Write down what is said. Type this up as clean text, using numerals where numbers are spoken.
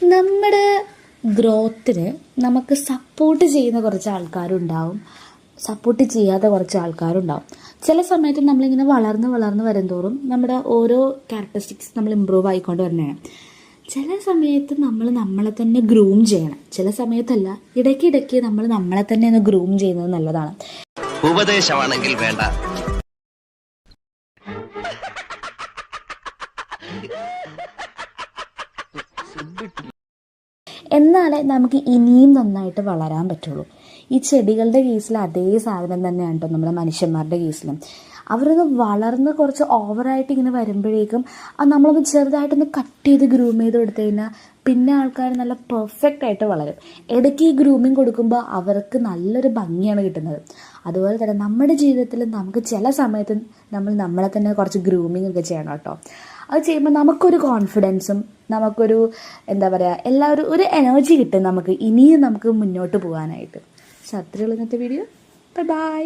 നമ്മുടെ ഗ്രോത്തിന് നമുക്ക് സപ്പോർട്ട് ചെയ്യുന്ന കുറച്ച് ആൾക്കാരുണ്ടാവും, സപ്പോർട്ട് ചെയ്യാത്ത കുറച്ച് ആൾക്കാരുണ്ടാവും. ചില സമയത്ത് നമ്മളിങ്ങനെ വളർന്ന് വരുന്തോറും നമ്മുടെ ഓരോ ക്യാരക്ടറിസ്റ്റിക്സ് നമ്മൾ ഇമ്പ്രൂവ് ആയിക്കൊണ്ട് വരുന്നതാണ്. ചില സമയത്ത് നമ്മൾ നമ്മളെ തന്നെ ഗ്രൂം ചെയ്യണം, ചില സമയത്തല്ല, ഇടയ്ക്കിടയ്ക്ക് നമ്മൾ നമ്മളെ തന്നെ ഒന്ന് ഗ്രൂം ചെയ്യുന്നത് നല്ലതാണ്. ഉപദേശമാണെങ്കിൽ വേണ്ട. എന്നാലേ നമുക്ക് ഇനിയും നന്നായിട്ട് വളരാൻ പറ്റുള്ളൂ. ഈ ചെടികളുടെ കേസിൽ അതേ സാധനം തന്നെയാണ് കേട്ടോ നമ്മുടെ മനുഷ്യന്മാരുടെ കേസിലും. അവരൊന്ന് വളർന്ന് കുറച്ച് ഓവറായിട്ട് ഇങ്ങനെ വരുമ്പോഴേക്കും നമ്മളൊന്ന് ചെറുതായിട്ടൊന്ന് കട്ട് ചെയ്ത് ഗ്രൂം ചെയ്ത് കൊടുത്തു കഴിഞ്ഞാൽ പിന്നെ ആൾക്കാർ നല്ല പെർഫെക്റ്റ് ആയിട്ട് വളരും. ഇടയ്ക്ക് ഈ ഗ്രൂമിങ് കൊടുക്കുമ്പോൾ അവർക്ക് നല്ലൊരു ഭംഗിയാണ് കിട്ടുന്നത്. അതുപോലെ തന്നെ നമ്മുടെ ജീവിതത്തിൽ നമുക്ക് ചില സമയത്ത് നമ്മൾ നമ്മളെ തന്നെ കുറച്ച് ഗ്രൂമിങ് ഒക്കെ ചെയ്യണം കേട്ടോ. അത് ചെയ്യുമ്പോൾ നമുക്കൊരു കോൺഫിഡൻസും നമുക്കൊരു എന്താ പറയുക, എല്ലാവരും ഒരു എനർജി കിട്ടും നമുക്ക് ഇനിയും നമുക്ക് മുന്നോട്ട് പോകാനായിട്ട്. സോ അത്രയുള്ള ഇന്നത്തെ വീഡിയോ. ബൈ.